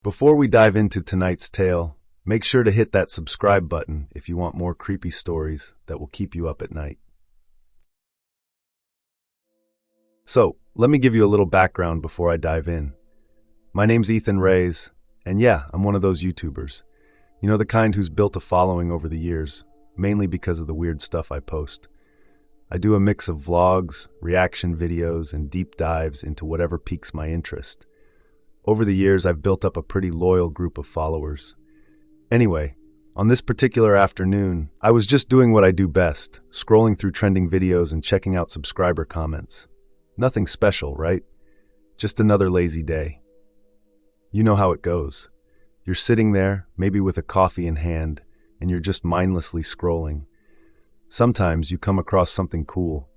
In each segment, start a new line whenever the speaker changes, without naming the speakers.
Before we dive into tonight's tale, make sure to hit that subscribe button if you want more creepy stories that will keep you up at night. So, let me give you a little background before I dive in. My name's Ethan Reyes, and yeah, I'm one of those YouTubers. You know, the kind who's built a following over the years, mainly because of the weird stuff I post. I do a mix of vlogs, reaction videos, and deep dives into whatever piques my interest. Over the years, I've built up a pretty loyal group of followers. Anyway, on this particular afternoon, I was just doing what I do best, scrolling through trending videos and checking out subscriber comments. Nothing special, right? Just another lazy day. You know how it goes. You're sitting there, maybe with a coffee in hand, and you're just mindlessly scrolling. Sometimes you come across something cool.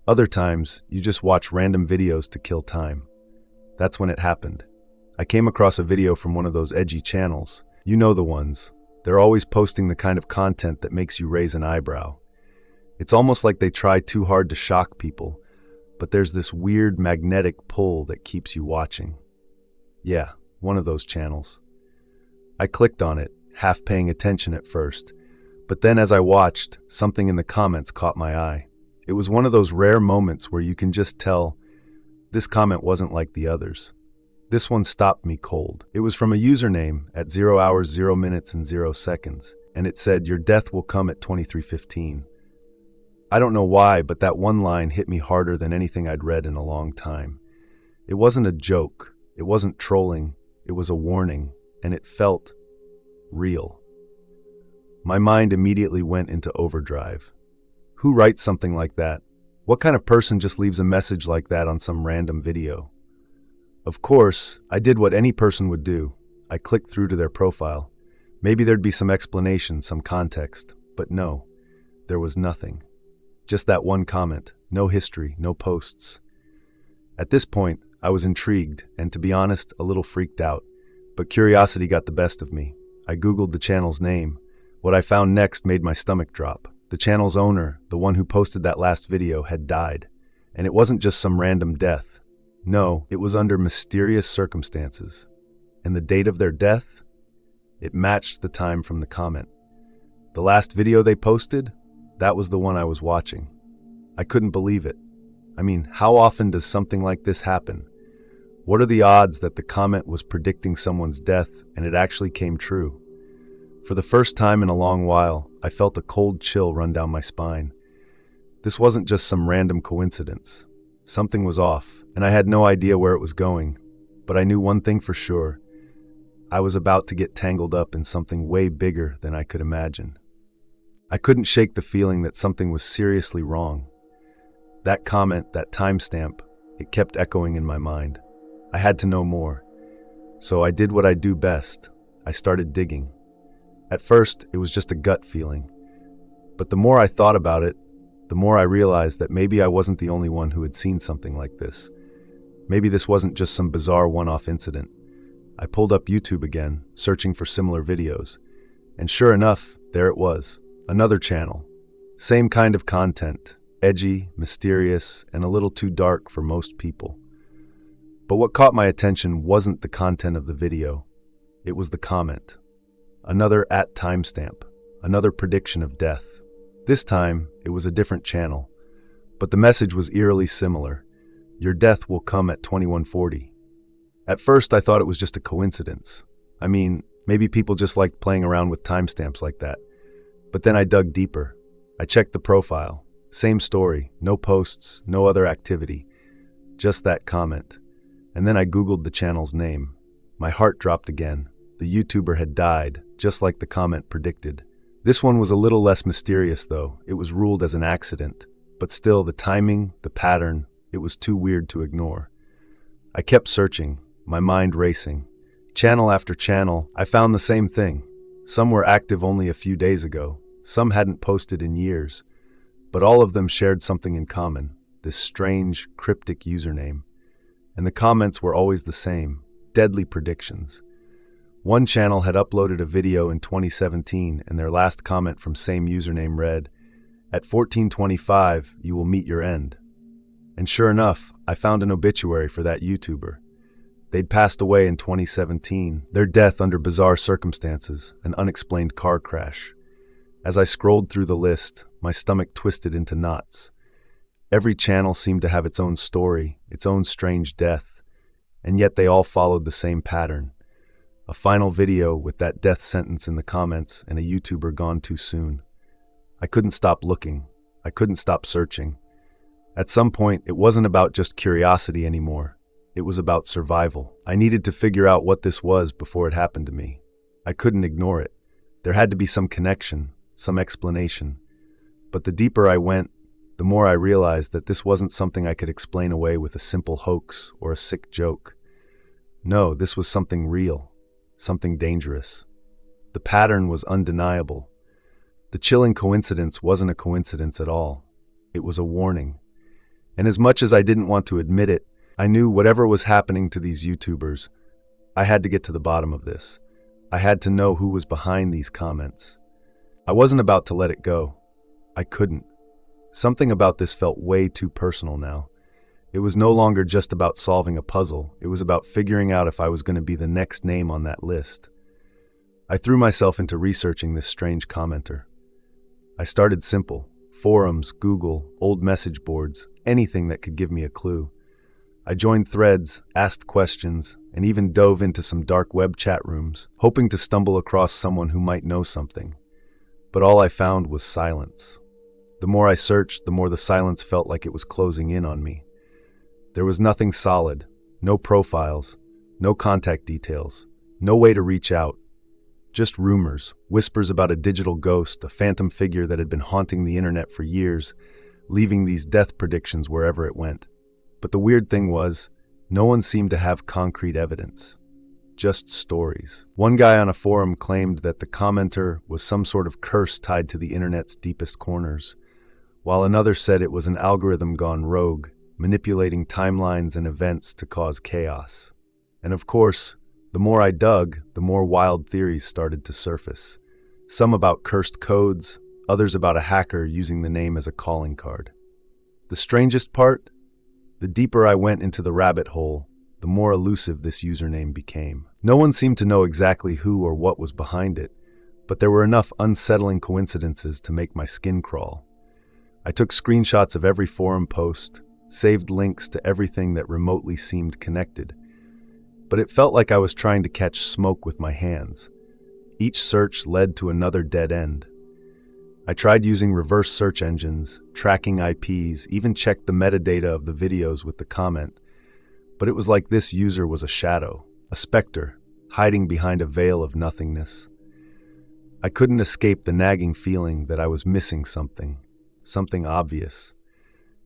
Other times, you just watch random videos to kill time. That's when it happened. I came across a video from one of those edgy channels. You know the ones. They're always posting the kind of content that makes you raise an eyebrow. It's almost like they try too hard to shock people, but there's this weird magnetic pull that keeps you watching. Yeah, one of those channels. I clicked on it, half paying attention at first, but then as I watched, something in the comments caught my eye. It was one of those rare moments where you can just tell this comment wasn't like the others. This one stopped me cold. It was from a username at 0 hours, 0 minutes, and 0 seconds, and it said, "Your death will come at 23:15. I don't know why, but that one line hit me harder than anything I'd read in a long time. It wasn't a joke, it wasn't trolling, it was a warning, and it felt real. My mind immediately went into overdrive. Who writes something like that? What kind of person just leaves a message like that on some random video? Of course, I did what any person would do. I clicked through to their profile. Maybe there'd be some explanation, some context, but no, there was nothing. Just that one comment, no history, no posts. At this point, I was intrigued and, to be honest, a little freaked out, but curiosity got the best of me. I Googled the channel's name. What I found next made my stomach drop. The channel's owner, the one who posted that last video, had died. And it wasn't just some random death. No, it was under mysterious circumstances. And the date of their death? It matched the time from the comment. The last video they posted? That was the one I was watching. I couldn't believe it. I mean, how often does something like this happen? What are the odds that the comment was predicting someone's death and it actually came true? For the first time in a long while, I felt a cold chill run down my spine. This wasn't just some random coincidence. Something was off, and I had no idea where it was going. But I knew one thing for sure. I was about to get tangled up in something way bigger than I could imagine. I couldn't shake the feeling that something was seriously wrong. That comment, that timestamp, it kept echoing in my mind. I had to know more. So I did what I do best. I started digging. At first, it was just a gut feeling. But the more I thought about it, the more I realized that maybe I wasn't the only one who had seen something like this. Maybe this wasn't just some bizarre one-off incident. I pulled up YouTube again, searching for similar videos. And sure enough, there it was. Another channel. Same kind of content. Edgy, mysterious, and a little too dark for most people. But what caught my attention wasn't the content of the video. It was the comment. Another @timestamp. Another prediction of death. This time, it was a different channel. But the message was eerily similar. Your death will come at 21:40. At first, I thought it was just a coincidence. I mean, maybe people just liked playing around with timestamps like that. But then I dug deeper. I checked the profile. Same story, no posts, no other activity. Just that comment. And then I Googled the channel's name. My heart dropped again. The YouTuber had died, just like the comment predicted. This one was a little less mysterious, though. It was ruled as an accident. But still, the timing, the pattern, it was too weird to ignore. I kept searching, my mind racing. Channel after channel, I found the same thing. Some were active only a few days ago. Some hadn't posted in years. But all of them shared something in common, this strange, cryptic username. And the comments were always the same, deadly predictions. One channel had uploaded a video in 2017, and their last comment from same username read, "At 14:25, you will meet your end." And sure enough, I found an obituary for that YouTuber. They'd passed away in 2017, their death under bizarre circumstances, an unexplained car crash. As I scrolled through the list, my stomach twisted into knots. Every channel seemed to have its own story, its own strange death, and yet they all followed the same pattern. A final video with that death sentence in the comments and a YouTuber gone too soon. I couldn't stop looking. I couldn't stop searching. At some point, it wasn't about just curiosity anymore. It was about survival. I needed to figure out what this was before it happened to me. I couldn't ignore it. There had to be some connection, some explanation. But the deeper I went, the more I realized that this wasn't something I could explain away with a simple hoax or a sick joke. No, this was something real, something dangerous. The pattern was undeniable. The chilling coincidence wasn't a coincidence at all. It was a warning. And as much as I didn't want to admit it, I knew whatever was happening to these YouTubers, I had to get to the bottom of this. I had to know who was behind these comments. I wasn't about to let it go. I couldn't. Something about this felt way too personal now. It was no longer just about solving a puzzle. It was about figuring out if I was going to be the next name on that list. I threw myself into researching this strange commenter. I started simple. Forums, Google, old message boards, anything that could give me a clue. I joined threads, asked questions, and even dove into some dark web chat rooms, hoping to stumble across someone who might know something. But all I found was silence. The more I searched, the more the silence felt like it was closing in on me. There was nothing solid, no profiles, no contact details, no way to reach out. Just rumors, whispers about a digital ghost, a phantom figure that had been haunting the internet for years, leaving these death predictions wherever it went. But the weird thing was, no one seemed to have concrete evidence. Just stories. One guy on a forum claimed that the commenter was some sort of curse tied to the internet's deepest corners, while another said it was an algorithm gone rogue, manipulating timelines and events to cause chaos. And of course, the more I dug, the more wild theories started to surface. Some about cursed codes, others about a hacker using the name as a calling card. The strangest part? The deeper I went into the rabbit hole, the more elusive this username became. No one seemed to know exactly who or what was behind it, but there were enough unsettling coincidences to make my skin crawl. I took screenshots of every forum post, saved links to everything that remotely seemed connected. But it felt like I was trying to catch smoke with my hands. Each search led to another dead end. I tried using reverse search engines, tracking IPs, even checked the metadata of the videos with the comment. But it was like this user was a shadow, a specter, hiding behind a veil of nothingness. I couldn't escape the nagging feeling that I was missing something obvious.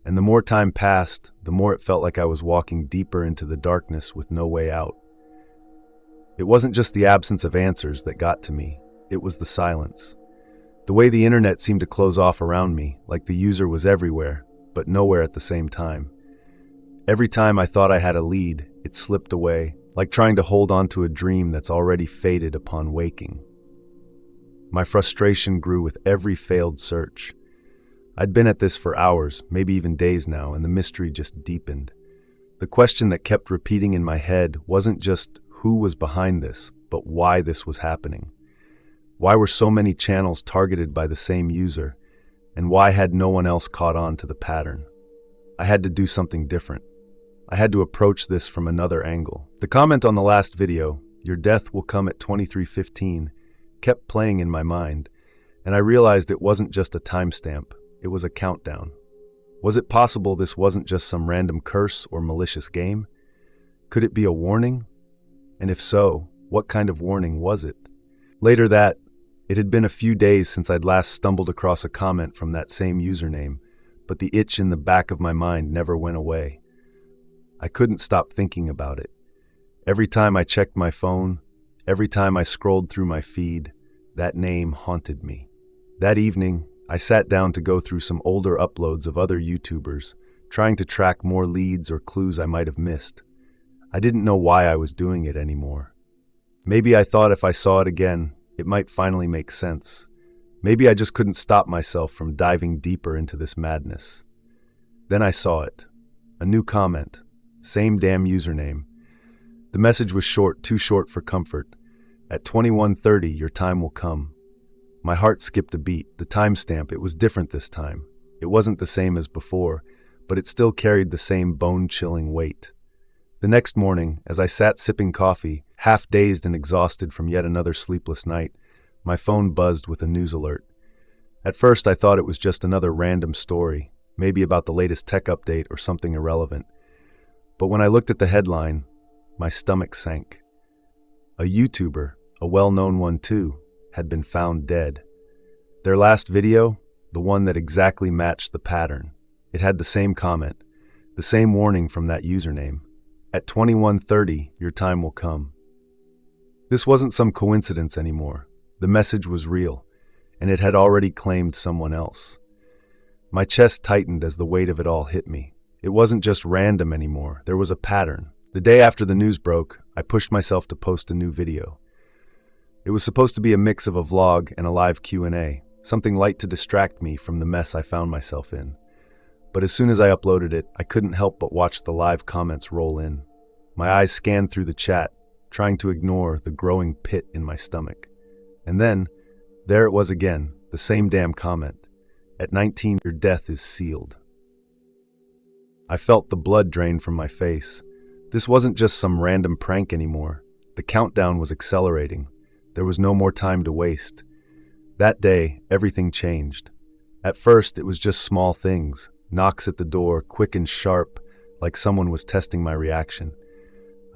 And the more time passed, the more it felt like I was walking deeper into the darkness with no way out. It wasn't just the absence of answers that got to me, it was the silence. The way the internet seemed to close off around me, like the user was everywhere, but nowhere at the same time. Every time I thought I had a lead, it slipped away, like trying to hold on to a dream that's already faded upon waking. My frustration grew with every failed search. I'd been at this for hours, maybe even days now, and the mystery just deepened. The question that kept repeating in my head wasn't just who was behind this, but why this was happening. Why were so many channels targeted by the same user, and why had no one else caught on to the pattern? I had to do something different. I had to approach this from another angle. The comment on the last video, "Your death will come at 23:15, kept playing in my mind, and I realized it wasn't just a timestamp, it was a countdown. Was it possible this wasn't just some random curse or malicious game? Could it be a warning? And if so, what kind of warning was it? Later it had been a few days since I'd last stumbled across a comment from that same username, but the itch in the back of my mind never went away. I couldn't stop thinking about it. Every time I checked my phone, every time I scrolled through my feed, that name haunted me. That evening, I sat down to go through some older uploads of other YouTubers, trying to track more leads or clues I might have missed. I didn't know why I was doing it anymore. Maybe I thought if I saw it again, it might finally make sense. Maybe I just couldn't stop myself from diving deeper into this madness. Then I saw it. A new comment. Same damn username. The message was short, too short for comfort. At 21:30, your time will come. My heart skipped a beat. The timestamp, it was different this time. It wasn't the same as before, but it still carried the same bone-chilling weight. The next morning, as I sat sipping coffee, half dazed and exhausted from yet another sleepless night, my phone buzzed with a news alert. At first, I thought it was just another random story, maybe about the latest tech update or something irrelevant. But when I looked at the headline, my stomach sank. A YouTuber, a well-known one too, had been found dead. Their last video, the one that exactly matched the pattern. It had the same comment, the same warning from that username. At 21:30, your time will come. This wasn't some coincidence anymore. The message was real, and it had already claimed someone else. My chest tightened as the weight of it all hit me. It wasn't just random anymore. There was a pattern. The day after the news broke, I pushed myself to post a new video. It was supposed to be a mix of a vlog and a live Q&A, something light to distract me from the mess I found myself in. But as soon as I uploaded it, I couldn't help but watch the live comments roll in. My eyes scanned through the chat, trying to ignore the growing pit in my stomach. And then, there it was again, the same damn comment. At 19, your death is sealed. I felt the blood drain from my face. This wasn't just some random prank anymore. The countdown was accelerating. There was no more time to waste. That day, everything changed. At first, it was just small things. Knocks at the door, quick and sharp, like someone was testing my reaction.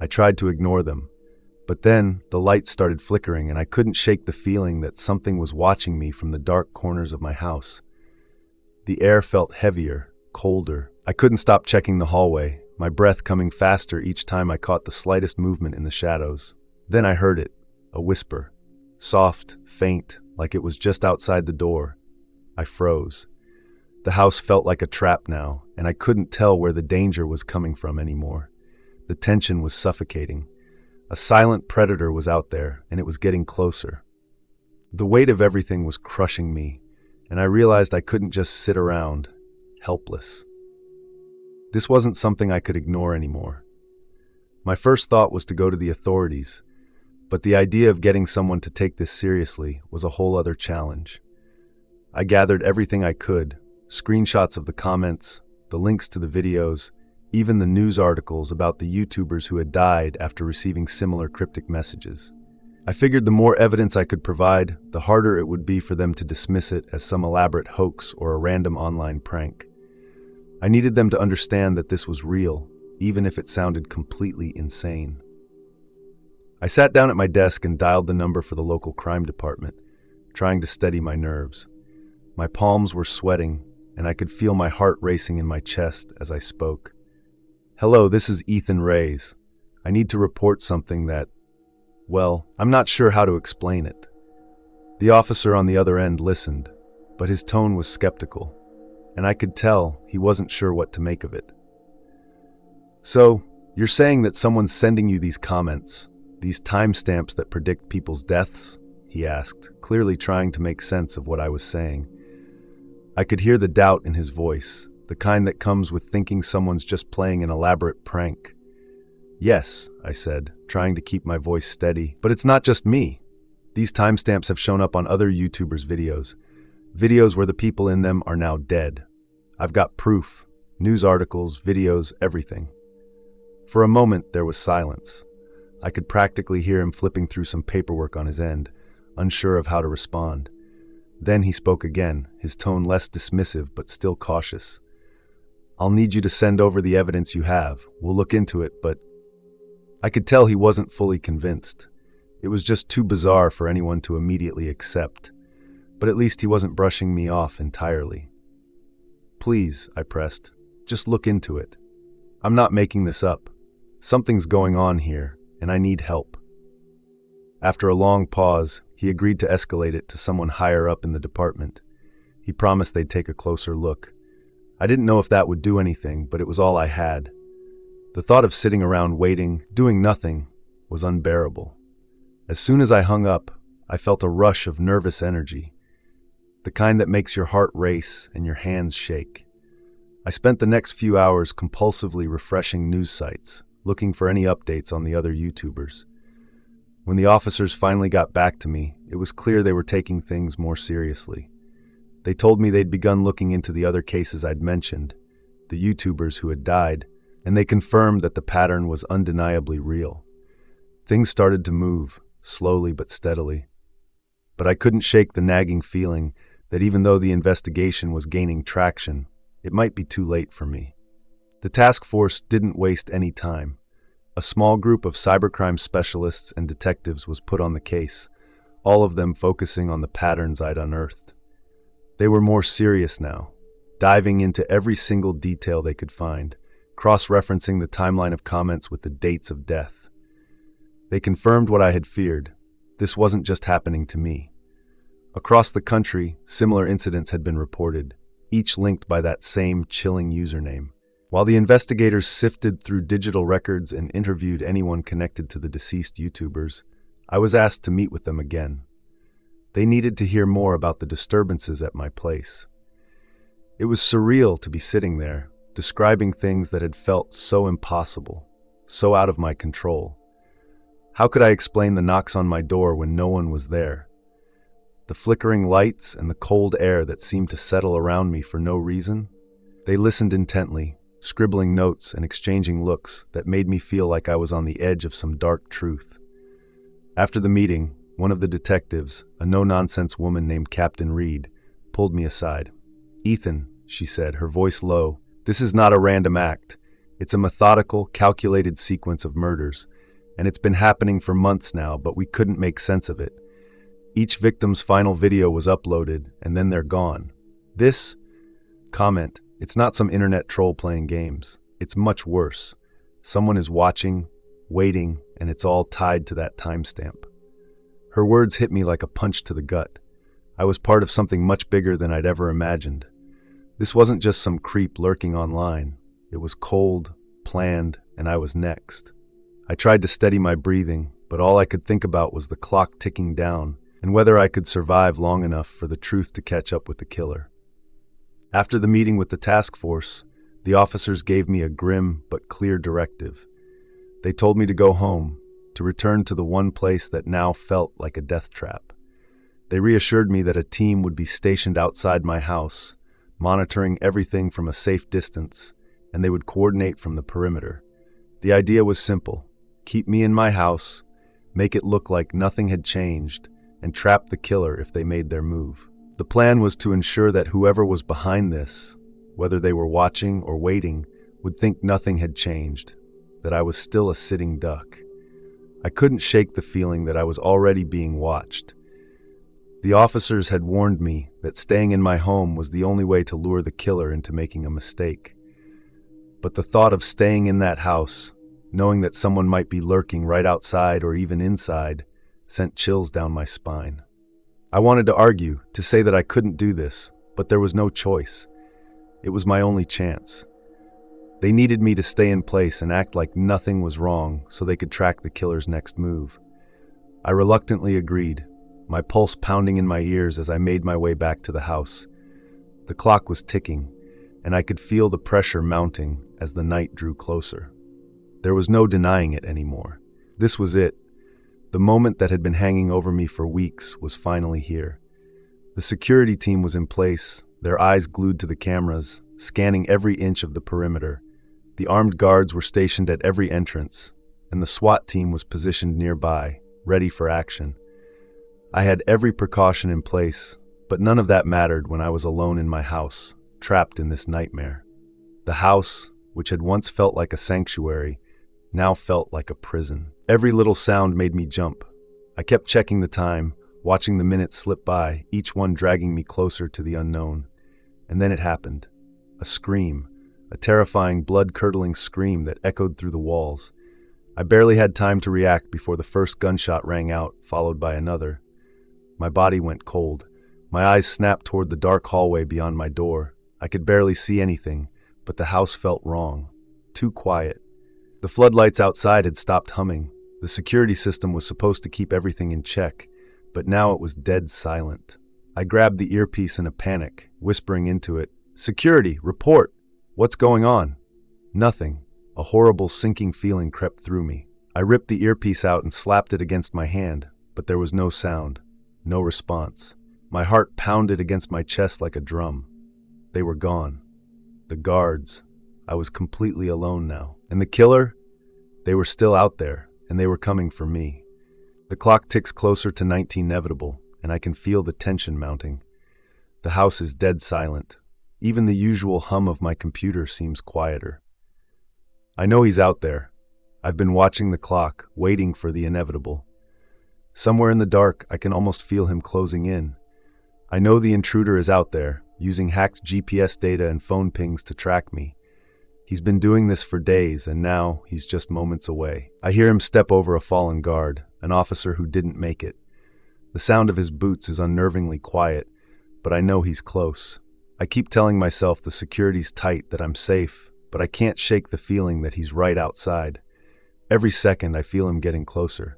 I tried to ignore them. But then, the lights started flickering, and I couldn't shake the feeling that something was watching me from the dark corners of my house. The air felt heavier, colder. I couldn't stop checking the hallway, my breath coming faster each time I caught the slightest movement in the shadows. Then I heard it, a whisper. Soft, faint, like it was just outside the door. I froze. The house felt like a trap now, and I couldn't tell where the danger was coming from anymore. The tension was suffocating. A silent predator was out there, and it was getting closer. The weight of everything was crushing me, and I realized I couldn't just sit around, helpless. This wasn't something I could ignore anymore. My first thought was to go to the authorities, but the idea of getting someone to take this seriously was a whole other challenge. I gathered everything I could, screenshots of the comments, the links to the videos, even the news articles about the YouTubers who had died after receiving similar cryptic messages. I figured the more evidence I could provide, the harder it would be for them to dismiss it as some elaborate hoax or a random online prank. I needed them to understand that this was real, even if it sounded completely insane. I sat down at my desk and dialed the number for the local crime department, trying to steady my nerves. My palms were sweating, and I could feel my heart racing in my chest as I spoke. Hello, this is Ethan Reyes. I need to report something that, well, I'm not sure how to explain it. The officer on the other end listened, but his tone was skeptical, and I could tell he wasn't sure what to make of it. So, you're saying that someone's sending you these comments, these timestamps that predict people's deaths? He asked, clearly trying to make sense of what I was saying. I could hear the doubt in his voice, the kind that comes with thinking someone's just playing an elaborate prank. Yes, I said, trying to keep my voice steady, but it's not just me. These timestamps have shown up on other YouTubers' videos where the people in them are now dead. I've got proof, news articles, videos, everything. For a moment, there was silence. I could practically hear him flipping through some paperwork on his end, unsure of how to respond. Then he spoke again, his tone less dismissive but still cautious. I'll need you to send over the evidence you have. We'll look into it, but I could tell he wasn't fully convinced. It was just too bizarre for anyone to immediately accept. But at least he wasn't brushing me off entirely. Please, I pressed, just look into it. I'm not making this up. Something's going on here, and I need help. After a long pause, he agreed to escalate it to someone higher up in the department. He promised they'd take a closer look. I didn't know if that would do anything, but it was all I had. The thought of sitting around waiting, doing nothing, was unbearable. As soon as I hung up, I felt a rush of nervous energy, the kind that makes your heart race and your hands shake. I spent the next few hours compulsively refreshing news sites, looking for any updates on the other YouTubers. When the officers finally got back to me, it was clear they were taking things more seriously. They told me they'd begun looking into the other cases I'd mentioned, the YouTubers who had died, and they confirmed that the pattern was undeniably real. Things started to move, slowly but steadily. But I couldn't shake the nagging feeling that even though the investigation was gaining traction, it might be too late for me. The task force didn't waste any time. A small group of cybercrime specialists and detectives was put on the case, all of them focusing on the patterns I'd unearthed. They were more serious now, diving into every single detail they could find, cross-referencing the timeline of comments with the dates of death. They confirmed what I had feared. This wasn't just happening to me. Across the country, similar incidents had been reported, each linked by that same chilling username. While the investigators sifted through digital records and interviewed anyone connected to the deceased YouTubers, I was asked to meet with them again. They needed to hear more about the disturbances at my place. It was surreal to be sitting there, describing things that had felt so impossible, so out of my control. How could I explain the knocks on my door when no one was there? The flickering lights and the cold air that seemed to settle around me for no reason? They listened intently, scribbling notes and exchanging looks that made me feel like I was on the edge of some dark truth. After the meeting, one of the detectives, a no-nonsense woman named Captain Reed, pulled me aside. "Ethan," she said, her voice low, "this is not a random act. It's a methodical, calculated sequence of murders, and it's been happening for months now, but we couldn't make sense of it. Each victim's final video was uploaded, and then they're gone. This comment, it's not some internet troll playing games. It's much worse. Someone is watching, waiting, and it's all tied to that timestamp." Her words hit me like a punch to the gut. I was part of something much bigger than I'd ever imagined. This wasn't just some creep lurking online. It was cold, planned, and I was next. I tried to steady my breathing, but all I could think about was the clock ticking down and whether I could survive long enough for the truth to catch up with the killer. After the meeting with the task force, the officers gave me a grim but clear directive. They told me to go home, to return to the one place that now felt like a death trap. They reassured me that a team would be stationed outside my house, monitoring everything from a safe distance, and they would coordinate from the perimeter. The idea was simple: keep me in my house, make it look like nothing had changed, and trap the killer if they made their move. The plan was to ensure that whoever was behind this, whether they were watching or waiting, would think nothing had changed, that I was still a sitting duck. I couldn't shake the feeling that I was already being watched. The officers had warned me that staying in my home was the only way to lure the killer into making a mistake. But the thought of staying in that house, knowing that someone might be lurking right outside or even inside, sent chills down my spine. I wanted to argue, to say that I couldn't do this, but there was no choice. It was my only chance. They needed me to stay in place and act like nothing was wrong so they could track the killer's next move. I reluctantly agreed, my pulse pounding in my ears as I made my way back to the house. The clock was ticking, and I could feel the pressure mounting as the night drew closer. There was no denying it anymore. This was it. The moment that had been hanging over me for weeks was finally here. The security team was in place, their eyes glued to the cameras, scanning every inch of the perimeter. The armed guards were stationed at every entrance, and the SWAT team was positioned nearby, ready for action. I had every precaution in place, but none of that mattered when I was alone in my house, trapped in this nightmare. The house, which had once felt like a sanctuary, now felt like a prison. Every little sound made me jump. I kept checking the time, watching the minutes slip by, each one dragging me closer to the unknown. And then it happened. A scream, a terrifying, blood-curdling scream that echoed through the walls. I barely had time to react before the first gunshot rang out, followed by another. My body went cold. My eyes snapped toward the dark hallway beyond my door. I could barely see anything, but the house felt wrong. Too quiet. The floodlights outside had stopped humming. The security system was supposed to keep everything in check, but now it was dead silent. I grabbed the earpiece in a panic, whispering into it, "Security, report! What's going on?" Nothing. A horrible sinking feeling crept through me. I ripped the earpiece out and slapped it against my hand, but there was no sound, no response. My heart pounded against my chest like a drum. They were gone. The guards. I was completely alone now. And the killer? They were still out there, and they were coming for me. The clock ticks closer to 19 inevitable, and I can feel the tension mounting. The house is dead silent. Even the usual hum of my computer seems quieter. I know he's out there. I've been watching the clock, waiting for the inevitable. Somewhere in the dark, I can almost feel him closing in. I know the intruder is out there, using hacked GPS data and phone pings to track me. He's been doing this for days, and now he's just moments away. I hear him step over a fallen guard, an officer who didn't make it. The sound of his boots is unnervingly quiet, but I know he's close. I keep telling myself the security's tight, that I'm safe, but I can't shake the feeling that he's right outside. Every second I feel him getting closer.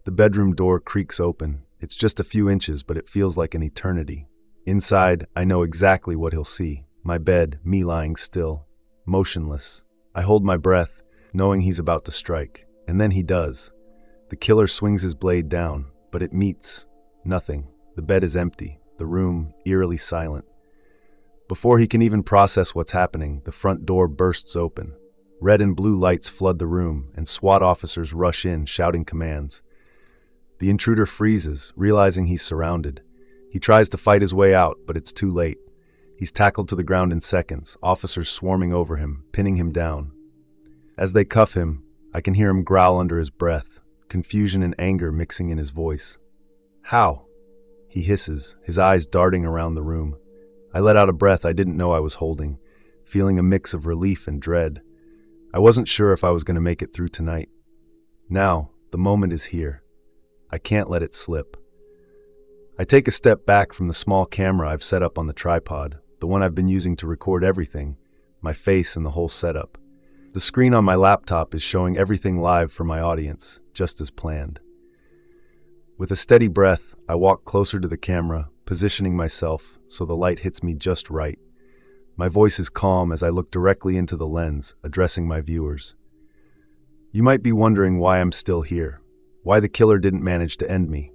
The bedroom door creaks open. It's just a few inches, but it feels like an eternity. Inside, I know exactly what he'll see. My bed, me lying still, motionless. I hold my breath, knowing he's about to strike. And then he does. The killer swings his blade down, but it meets nothing. The bed is empty, the room eerily silent. Before he can even process what's happening, the front door bursts open. Red and blue lights flood the room, and SWAT officers rush in, shouting commands. The intruder freezes, realizing he's surrounded. He tries to fight his way out, but it's too late. He's tackled to the ground in seconds, officers swarming over him, pinning him down. As they cuff him, I can hear him growl under his breath, confusion and anger mixing in his voice. "How?" he hisses, his eyes darting around the room. I let out a breath I didn't know I was holding, feeling a mix of relief and dread. I wasn't sure if I was going to make it through tonight. Now, the moment is here. I can't let it slip. I take a step back from the small camera I've set up on the tripod, the one I've been using to record everything, my face and the whole setup. The screen on my laptop is showing everything live for my audience, just as planned. With a steady breath, I walk closer to the camera, positioning myself so the light hits me just right. My voice is calm as I look directly into the lens, addressing my viewers. You might be wondering why I'm still here, why the killer didn't manage to end me.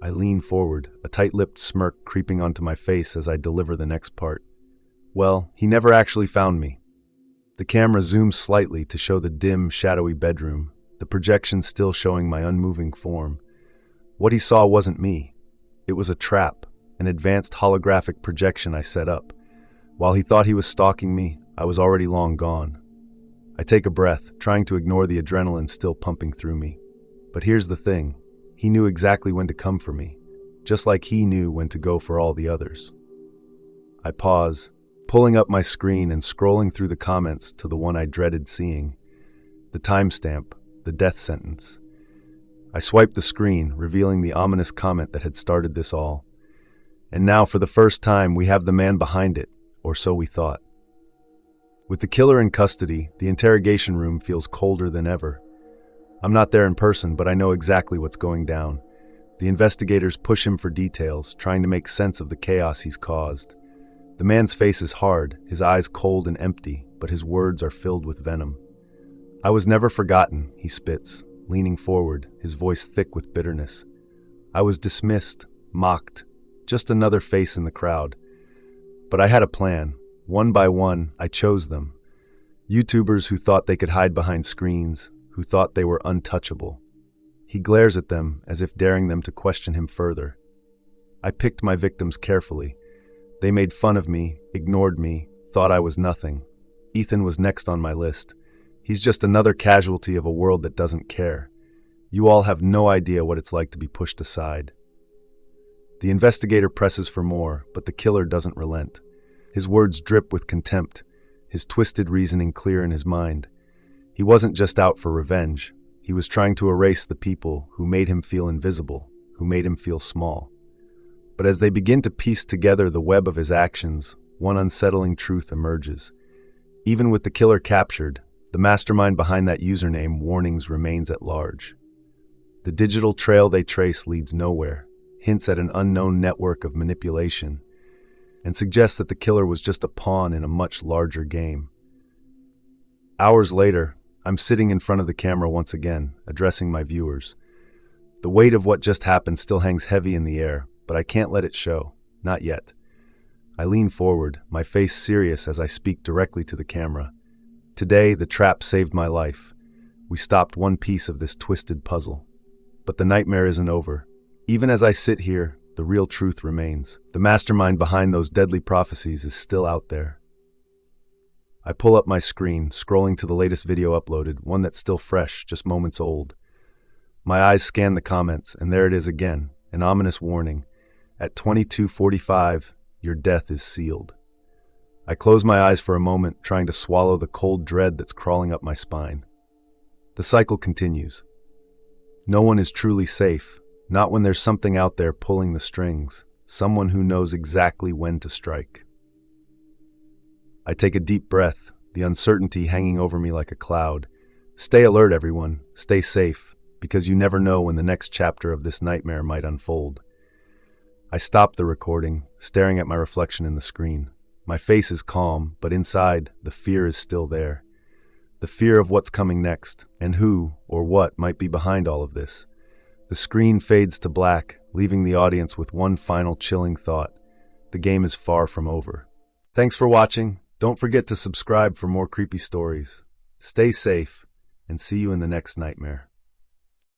I lean forward, a tight-lipped smirk creeping onto my face as I deliver the next part. Well, he never actually found me. The camera zooms slightly to show the dim, shadowy bedroom, the projection still showing my unmoving form. What he saw wasn't me. It was a trap, an advanced holographic projection I set up. While he thought he was stalking me, I was already long gone. I take a breath, trying to ignore the adrenaline still pumping through me. But here's the thing. He knew exactly when to come for me, just like he knew when to go for all the others. I pause, pulling up my screen and scrolling through the comments to the one I dreaded seeing. The timestamp, the death sentence. I swiped the screen, revealing the ominous comment that had started this all. And now, for the first time, we have the man behind it, or so we thought. With the killer in custody, the interrogation room feels colder than ever. I'm not there in person, but I know exactly what's going down. The investigators push him for details, trying to make sense of the chaos he's caused. The man's face is hard, his eyes cold and empty, but his words are filled with venom. "I was never forgotten," he spits, leaning forward, his voice thick with bitterness. "I was dismissed, mocked, just another face in the crowd. But I had a plan. One by one, I chose them. YouTubers who thought they could hide behind screens, who thought they were untouchable." He glares at them as if daring them to question him further. I picked my victims carefully. They made fun of me, ignored me, thought I was nothing. Ethan was next on my list. He's just another casualty of a world that doesn't care. You all have no idea what it's like to be pushed aside. The investigator presses for more, but the killer doesn't relent. His words drip with contempt, his twisted reasoning clear in his mind. He wasn't just out for revenge. He was trying to erase the people who made him feel invisible, who made him feel small. But as they begin to piece together the web of his actions, one unsettling truth emerges. Even with the killer captured, the mastermind behind that username warnings remains at large. The digital trail they trace leads nowhere, hints at an unknown network of manipulation, and suggests that the killer was just a pawn in a much larger game. Hours later, I'm sitting in front of the camera once again, addressing my viewers. The weight of what just happened still hangs heavy in the air, but I can't let it show. Not yet. I lean forward, my face serious as I speak directly to the camera. Today, the trap saved my life. We stopped one piece of this twisted puzzle. But the nightmare isn't over. Even as I sit here, the real truth remains. The mastermind behind those deadly prophecies is still out there. I pull up my screen, scrolling to the latest video uploaded, one that's still fresh, just moments old. My eyes scan the comments, and there it is again, an ominous warning. At 22:45, your death is sealed. I close my eyes for a moment, trying to swallow the cold dread that's crawling up my spine. The cycle continues. No one is truly safe, not when there's something out there pulling the strings, someone who knows exactly when to strike. I take a deep breath, the uncertainty hanging over me like a cloud. Stay alert, everyone. Stay safe, because you never know when the next chapter of this nightmare might unfold. I stop the recording, staring at my reflection in the screen. My face is calm, but inside, the fear is still there. The fear of what's coming next, and who or what might be behind all of this. The screen fades to black, leaving the audience with one final chilling thought. The game is far from over. Thanks for watching. Don't forget to subscribe for more creepy stories. Stay safe, and see you in the next nightmare.